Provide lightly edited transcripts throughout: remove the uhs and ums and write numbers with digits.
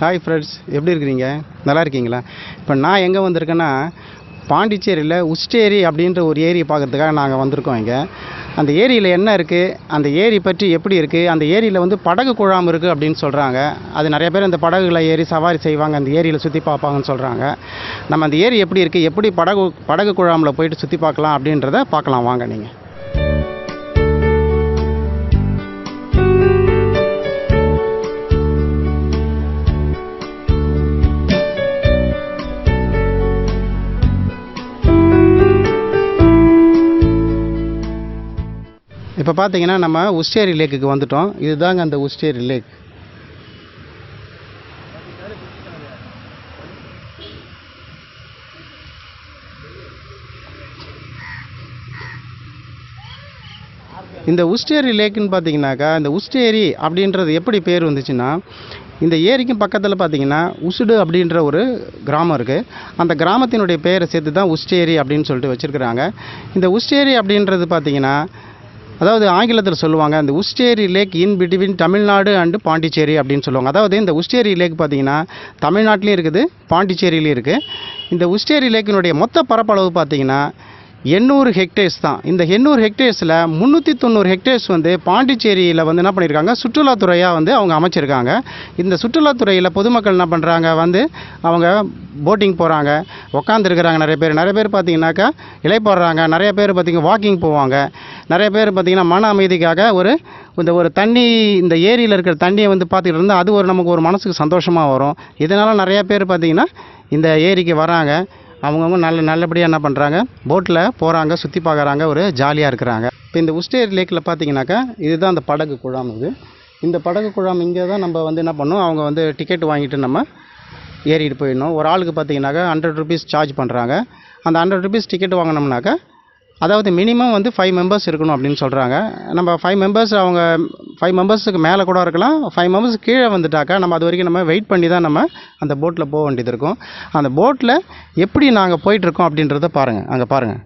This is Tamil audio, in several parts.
ஹாய் ஃப்ரெண்ட்ஸ், எப்படி இருக்கிறீங்க? நல்லா இருக்கீங்களா? இப்போ நான் எங்கே வந்திருக்கேன்னா, பாண்டிச்சேரியில் உஸ்டேரி அப்படின்ற ஒரு ஏரி பார்க்கறதுக்காக நாங்கள் வந்திருக்கோம். இங்கே அந்த ஏரியில் என்ன இருக்குது, அந்த ஏரி பற்றி எப்படி இருக்குது, அந்த ஏரியில் வந்து படகு குழாம் இருக்குது அப்படின்னு சொல்கிறாங்க. அது நிறைய பேர் அந்த படகுகளை ஏறி சவாரி செய்வாங்க, அந்த ஏரியில் சுற்றி பார்ப்பாங்கன்னு சொல்கிறாங்க. நம்ம அந்த ஏரி எப்படி இருக்குது, எப்படி படகு குழாமில் போயிட்டு சுற்றி பார்க்கலாம் அப்படின்றத பார்க்கலாம் வாங்க. நீங்கள் இப்போ பார்த்தீங்கன்னா நம்ம உஸ்டேரி லேக்குக்கு வந்துட்டோம். இதுதாங்க அந்த உஸ்டேரி லேக். இந்த உஸ்டேரி லேக்குன்னு பார்த்தீங்கன்னாக்கா, இந்த உஸ்டேரி அப்படின்றது எப்படி பேர் வந்துச்சுன்னா, இந்த ஏரிக்கும் பக்கத்தில் பார்த்தீங்கன்னா உசுடு அப்படின்ற ஒரு கிராமம் இருக்குது. அந்த கிராமத்தினுடைய பெயரை சேர்த்து தான் உஸ்டேரி அப்படின்னு சொல்லிட்டு வச்சுருக்குறாங்க. இந்த உஸ்டேரி அப்படின்றது பார்த்தீங்கன்னா, அதாவது ஆங்கிலத்தில் சொல்லுவாங்க, அந்த Ousteri lake in between Tamil Nadu and Pondicherry அப்படின்னு சொல்லுவாங்க. அதாவது இந்த உஸ்டேரி லேக் பார்த்தீங்கன்னா தமிழ்நாட்டிலையும் இருக்குது, பாண்டிச்சேரியிலையும் இருக்குது. இந்த உஸ்டேரி லேக்கினுடைய மொத்த பரப்பளவு பார்த்தீங்கன்னா 800 ஹெக்டேர்ஸ் தான். இந்த 800 ஹெக்டேர்ஸில் 390 ஹெக்டேர்ஸ் வந்து பாண்டிச்சேரியில் வந்து என்ன பண்ணியிருக்காங்க, சுற்றுலாத்துறையாக வந்து அவங்க அமைச்சிருக்காங்க. இந்த சுற்றுலாத்துறையில் பொதுமக்கள் என்ன பண்ணுறாங்க, வந்து அவங்க போட்டிங் போகிறாங்க, உட்காந்துருக்குறாங்க. நிறைய பேர் பார்த்திங்கனாக்கா இலைப்பாடுறாங்க. நிறைய பேர் பார்த்திங்கன்னா வாக்கிங் போவாங்க. நிறைய பேர் பார்த்திங்கன்னா மன அமைதிக்காக ஒரு தண்ணி, இந்த ஏரியில் இருக்கிற தண்ணியை வந்து பார்த்துக்கிட்டு இருந்தால் அது நமக்கு ஒரு மனசுக்கு சந்தோஷமாக வரும். இதனால் நிறைய பேர் பார்த்திங்கன்னா இந்த ஏரிக்கு வராங்க. அவங்கவுங்க நல்லபடியாக என்ன பண்ணுறாங்க, போட்டில் போகிறாங்க, சுற்றி பார்க்குறாங்க, ஒரு ஜாலியாக இருக்கிறாங்க. இப்போ இந்த உஸ்டேரி லேக்கில் பார்த்தீங்கன்னாக்கா இதுதான் அந்த படகு குழாம். இந்த படகு குழாம் இங்கே தான் நம்ம வந்து என்ன பண்ணோம், அவங்க வந்து டிக்கெட் வாங்கிட்டு நம்ம ஏறிட்டு போயிடணும். ஒரு ஆளுக்கு பார்த்தீங்கன்னாக்கா 100 ருபீஸ் சார்ஜ் பண்ணுறாங்க. அந்த 100 ருபீஸ் டிக்கெட் வாங்கினோம்னாக்கா, அதாவது மினிமம் வந்து 5 மெம்பர்ஸ் இருக்கணும் அப்படின்னு சொல்கிறாங்க. நம்ம 5 மெம்பர்ஸுக்கு மேலே கூட இருக்கலாம். 5 மெம்பர்ஸ் கீழே வந்துட்டாக்கா நம்ம அது வரைக்கும் நம்ம வெயிட் பண்ணி தான் நம்ம அந்த போட்டில் போக வேண்டியது இருக்கும். அந்த போட்டில் எப்படி நாங்கள் போயிட்டுருக்கோம் அப்படின்றத பாருங்கள். அங்கே பாருங்கள்.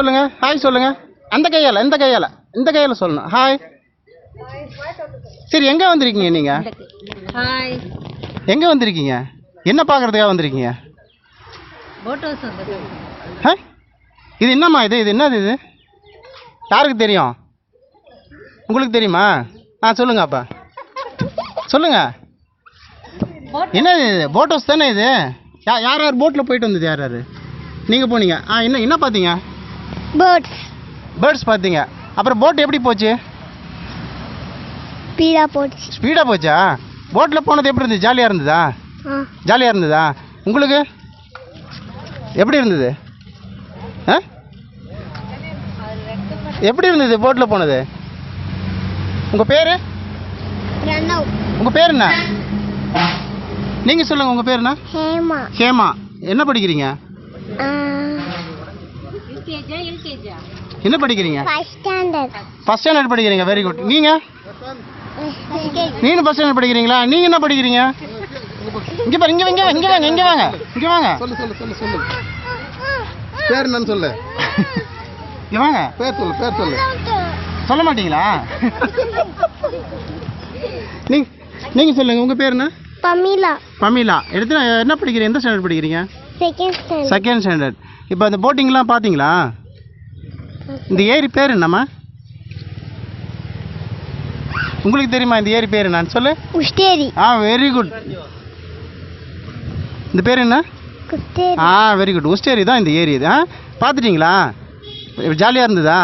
சொல்லுங்கள், ஹாய் சொல்லுங்கள். அந்த கையால் இந்த கையால் சொல்லணும் ஹாய். சரி, எங்கே வந்திருக்கீங்க நீங்கள்? ஹாய். எங்கே வந்திருக்கீங்க? என்ன பார்க்குறதுக்காக வந்திருக்கீங்க? இது என்னம்மா இது என்னது இது? யாருக்கு தெரியும்? உங்களுக்கு தெரியுமா? சொல்லுங்க அப்போ சொல்லுங்கள். என்னது இது? போட் ஹவுஸ் தானே இது? யார் போட்டில் போயிட்டு வந்தது? யார் நீங்கள் போனீங்க? என்ன பார்த்தீங்க? பேர்ட்ஸ் பார்த்தீங்க. அப்புறம் போட் எப்படி போச்சு? ஸ்பீடாக போச்சா? போட்டில் போனது எப்படி இருந்துச்சு? ஜாலியாக இருந்ததா? உங்களுக்கு எப்படி இருந்தது? எப்படி இருந்தது போட்டில் போனது? உங்கள் பேர் என்ன? நீங்கள் சொல்லுங்கள், உங்கள் பேர் என்ன? ஹேமா. என்ன படிக்கிறீங்க? என்ன படிக்கிறீங்க? ஃபர்ஸ்ட் ஸ்டாண்டர்ட் படிக்கிறீங்க. Very good. நீங்களும் ஃபர்ஸ்ட் ஸ்டாண்டர்ட் படிக்கிறீங்களா? நீங்கள் என்ன படிக்கிறீங்க? இங்கே பாரு, இங்கே வாங்க. சொல்லு. பேர் என்னன்னு சொல்லு. இங்கே வாங்க. பேர் சொல்லு. சொல்ல மாட்டீங்களா? நீங்கள் சொல்லுங்கள், உங்கள் பேர் என்ன? பமீலா. என்ன படிக்கிறீங்க? எந்த ஸ்டாண்டர்ட் படிக்கிறீங்க? Second standard. இப்போ அந்த போட்டிங்லாம் பார்த்தீங்களா? இந்த ஏரி பேர் என்னம்மா? உங்களுக்கு தெரியுமா இந்த ஏரி பேர் என்னன்னு சொல்லு. உஸ்டேரி. Very good. இந்த பேர் என்ன? Very good. உஸ்டேரி தான் இந்த ஏரி. இது பார்த்துட்டீங்களா? ஜாலியாக இருந்ததா?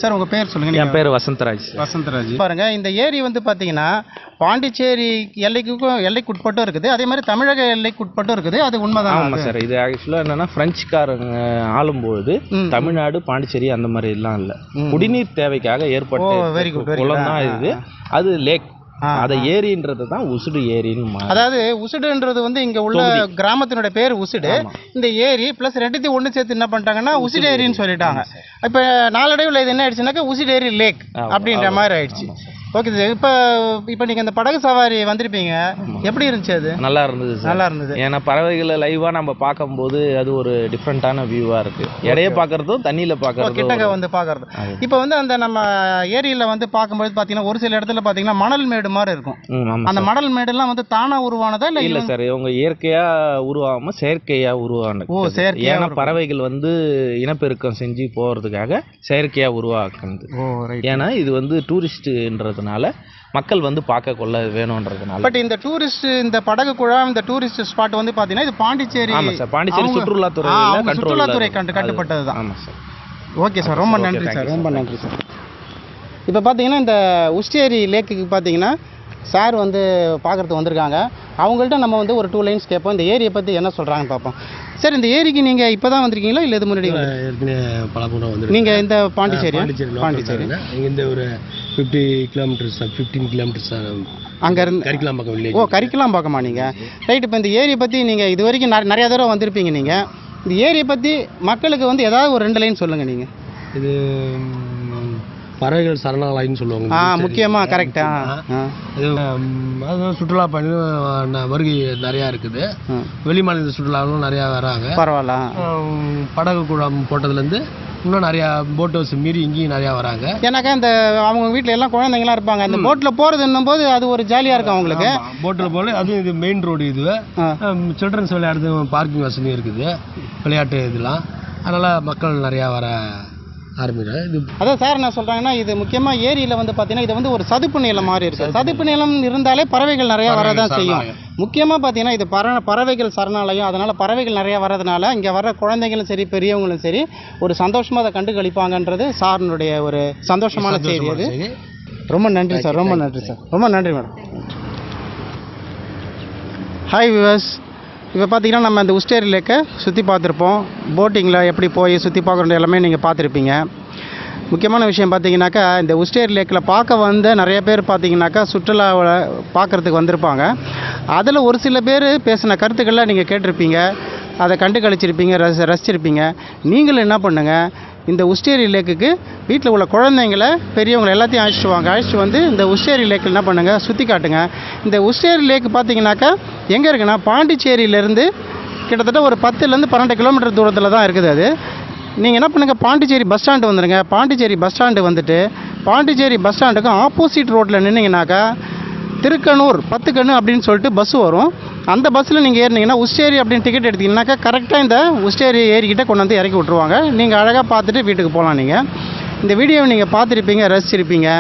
சார், உங்கள் பேர் சொல்லுங்கள். என் பேர் வசந்தராஜ். பாருங்க, இந்த ஏரி வந்து பார்த்தீங்கன்னா பாண்டிச்சேரி எல்லைக்கு உட்பட்டும் இருக்குது, அதே மாதிரி தமிழக எல்லைக்கு உட்பட்டும் இருக்குது. அது உண்மைதான். ஆமாம் சார். இது ஆக்சுவலாக என்னன்னா பிரெஞ்சுக்காரங்க ஆளும்போது தமிழ்நாடு பாண்டிச்சேரி அந்த மாதிரி எல்லாம் இல்லை, குடிநீர் தேவைக்காக ஏற்பட்ட குளம் தான் இது. அது லேக். அதை ஏரின்றது தான் உசுடு ஏரின்னு. அதாவது உசுடுன்றது வந்து இங்க உள்ள கிராமத்தினுடைய பேர் உசுடு. இந்த ஏரி பிளஸ் ரெண்டுத்தையும் ஒன்று சேர்த்து என்ன பண்ணிட்டாங்கன்னா உசுடு ஏரின்னு சொல்லிட்டாங்க. இப்போ நாளடைவில் இது என்ன ஆயிடுச்சுனாக்கா உசுடு ஏரி லேக் அப்படின்ற மாதிரி ஆயிடுச்சு. Okay sir. இப்போ நீங்கள் இந்த படகு சவாரி வந்திருப்பீங்க, எப்படி இருந்துச்சு? அது நல்லா இருந்தது. ஏன்னா பறவைகளை லைவாக நம்ம பார்க்கும்போது அது ஒரு டிஃப்ரெண்ட்டான வியூவாக இருக்குது. இடையே பார்க்குறதும் தண்ணியில் பார்க்குறதும் கிட்டக்க வந்து பார்க்குறது. இப்போ வந்து அந்த நம்ம ஏரியில் வந்து பார்க்கும்போது பார்த்தீங்கன்னா ஒரு சில இடத்துல பார்த்தீங்கன்னா மணல் மேடு மாதிரி இருக்கும். அந்த மணல் மேடுலாம் வந்து தானாக உருவானதா இல்லை சார்? இவங்க இயற்கையாக உருவாகாமல் செயற்கையாக உருவானது. ஏன்னா பறவைகள் வந்து இனப்பெருக்கம் செஞ்சு போகிறதுக்காக செயற்கையாக உருவாக்குனது. ஏன்னா இது வந்து டூரிஸ்ட்ன்றது மக்கள் வந்து பார்க்க கொள்ள வேணும்ன்றதுனால. பட் இந்த டூரிஸ்ட், இந்த படகு குழாம், இந்த டூரிஸ்ட் ஸ்பாட் வந்து பார்த்தீங்கன்னா இது பாண்டிச்சேரி. ஆமாம் சார். பாண்டிச்சேரி சுற்றுலாத்துறை கட்டுப்பட்டது தான். ஆமாம் சார். ஓகே சார், ரொம்ப நன்றி சார். இப்போ பார்த்தீங்கன்னா இந்த உஸ்டேரி லேக்குக்கு பார்த்தீங்கன்னா சார் வந்து பார்க்குறதுக்கு வந்திருக்காங்க. அவங்கள்ட்ட நம்ம வந்து ஒரு 2 லைன்ஸ் கேட்போம், இந்த ஏரியை பற்றி என்ன சொல்கிறாங்கன்னு பார்ப்போம். சார், இந்த ஏரிக்கு நீங்கள் இப்போ தான் வந்திருக்கீங்களா இல்லை இது முன்னாடி? பல முறை வந்து. நீங்கள் இந்த பாண்டிச்சேரி இந்த ஒரு 15 கிலோமீட்டர்ஸ் அங்கேருந்து கரிக்கலாம்பாக்கம் வில்லேஜ். கரிக்கலாம்பாக்கமா நீங்கள்? ரைட். இப்போ இந்த ஏரியை பற்றி நீங்கள் இது வரைக்கும் நிறையா தடவை வந்திருப்பீங்க. நீங்கள் இந்த ஏரியை பற்றி மக்களுக்கு வந்து ஏதாவது ஒரு 2 லைன் சொல்லுங்கள். நீங்கள் இது பறவைகள் சரணாலயம்னு சொல்லுவாங்க முக்கியமாக. கரெக்டா? அது சுற்றுலா பயணி வருகை நிறையா இருக்குது. வெளிமாநில சுற்றுலாவும் நிறையா வராங்க. பரவாயில்ல. படகு குழாம் போட்டதுலேருந்து இன்னும் நிறையா போட் ஹவுஸ் மீறி இங்கேயும் நிறையா வராங்க. ஏன்னாக்கா இந்த அவங்க வீட்டில் எல்லாம் குழந்தைங்களாம் இருப்பாங்க. அந்த போட்டில் போகிறதுன்னும் போது அது ஒரு ஜாலியாக இருக்கும் அவங்களுக்கு. போட்டில் போல அதுவும் இது மெயின் ரோடு. இது சில்ட்ரன்ஸ் விளையாடுறது, பார்க்கிங் வசதி இருக்குது, விளையாட்டு இதெல்லாம். அதனால் மக்கள் நிறையா வர ஆரம்பிக்கிறேன். இது அதான் சார் என்ன சொல்கிறாங்கன்னா, இது முக்கியமாக ஏரியில் வந்து பார்த்தீங்கன்னா இது வந்து ஒரு சதுப்பு நிலம் மாதிரி இருக்குது. சதுப்பு நிலம் இருந்தாலே பறவைகள் நிறையா வரதான் செய்யும். முக்கியமாக பார்த்தீங்கன்னா இது பறவைகள் சரணாலயம். அதனால் பறவைகள் நிறையா வர்றதுனால இங்கே வர்ற குழந்தைங்களும் சரி பெரியவங்களும் சரி ஒரு சந்தோஷமாக அதை கண்டு கழிப்பாங்கன்றது சாரினுடைய ஒரு சந்தோஷமான செய்தி. அது ரொம்ப நன்றி சார். ரொம்ப நன்றி மேடம். Hi viewers. இப்போ பார்த்தீங்கன்னா நம்ம அந்த உஸ்டேரி லேக்கை சுற்றி பார்த்துருப்போம். போட்டிங்கில் எப்படி போய் சுற்றி பார்க்குற எல்லாமே நீங்கள் பார்த்துருப்பீங்க. முக்கியமான விஷயம் பார்த்தீங்கன்னாக்கா இந்த உஸ்டேரி லேக்கில் பார்க்க வந்த நிறைய பேர் பார்த்தீங்கன்னாக்கா சுற்றுலாவில் பார்க்குறதுக்கு வந்திருப்பாங்க. அதில் ஒரு சில பேர் பேசின கருத்துக்கள்லாம் நீங்கள் கேட்டிருப்பீங்க, அதை கண்டு கழிச்சிருப்பீங்க, ரசிச்சிருப்பீங்க. நீங்களும் என்ன பண்ணுங்கள், இந்த உஸ்டேரி லேக்குக்கு வீட்டில் உள்ள குழந்தைங்களை பெரியவங்களை எல்லாத்தையும் அழைச்சிட்டு வந்து இந்த உஸ்டேரி லேக்கில் என்ன பண்ணுங்கள், சுற்றி காட்டுங்க. இந்த உஸ்டேரி லேக்கு பார்த்தீங்கன்னாக்கா எங்கே இருக்குன்னா பாண்டிச்சேரியிலேருந்து கிட்டத்தட்ட ஒரு 10 to 12 கிலோமீட்டர் தூரத்தில் தான் இருக்குது. அது நீங்கள் என்ன பண்ணுங்கள், பாண்டிச்சேரி பஸ் ஸ்டாண்டு வந்துடுங்க. பாண்டிச்சேரி பஸ் ஸ்டாண்டு வந்துட்டு பாண்டிச்சேரி பஸ் ஸ்டாண்டுக்கு ஆப்போசிட் ரோட்டில் நின்னீங்கனாக்கா திருக்கனூர் 10 கண்ணு அப்படின்னு சொல்லிட்டு பஸ் வரும். அந்த பஸ்ஸில் நீங்கள் ஏறினீங்கன்னா உஸ்டேரி அப்படின்னு டிக்கெட் எடுத்தீங்கன்னாக்கா கரெக்டாக இந்த உஸ்டேரி ஏரிக்கிட்ட கொண்டு வந்து இறக்கி விட்ருவாங்க. நீங்கள் அழகாக பார்த்துட்டு வீட்டுக்கு போகலாம். நீங்கள் இந்த வீடியோவை நீங்கள் பார்த்துருப்பீங்க, ரசிச்சிருப்பீங்க,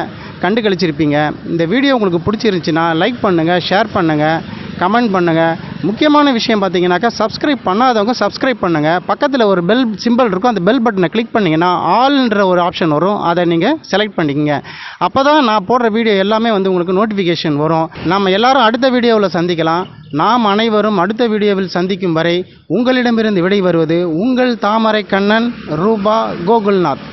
கண்டு கழிச்சிருப்பீங்க. இந்த வீடியோ உங்களுக்கு பிடிச்சிருந்துச்சின்னா லைக் பண்ணுங்கள், ஷேர் பண்ணுங்கள், கமெண்ட் பண்ணுங்கள். முக்கியமான விஷயம் பார்த்தீங்கன்னாக்கா சப்ஸ்கிரைப் பண்ணாதவங்க சப்ஸ்கிரைப் பண்ணுங்கள். பக்கத்தில் ஒரு பெல் சிம்பிள் இருக்கும், அந்த பெல் பட்டனை கிளிக் பண்ணிங்கன்னா ஆல்ன்ற ஒரு ஆப்ஷன் வரும், அதை நீங்கள் செலக்ட் பண்ணிக்கங்க. அப்போ தான் நான் போடுற வீடியோ எல்லாமே வந்து உங்களுக்கு நோட்டிஃபிகேஷன் வரும். நம்ம எல்லாரும் அடுத்த வீடியோவில் சந்திக்கலாம். நாம் அனைவரும் அடுத்த வீடியோவில் சந்திக்கும் வரை உங்களிடமிருந்து விடை வருவது உங்கள் தாமரை கண்ணன் ரூபா கோகுல்நாத்.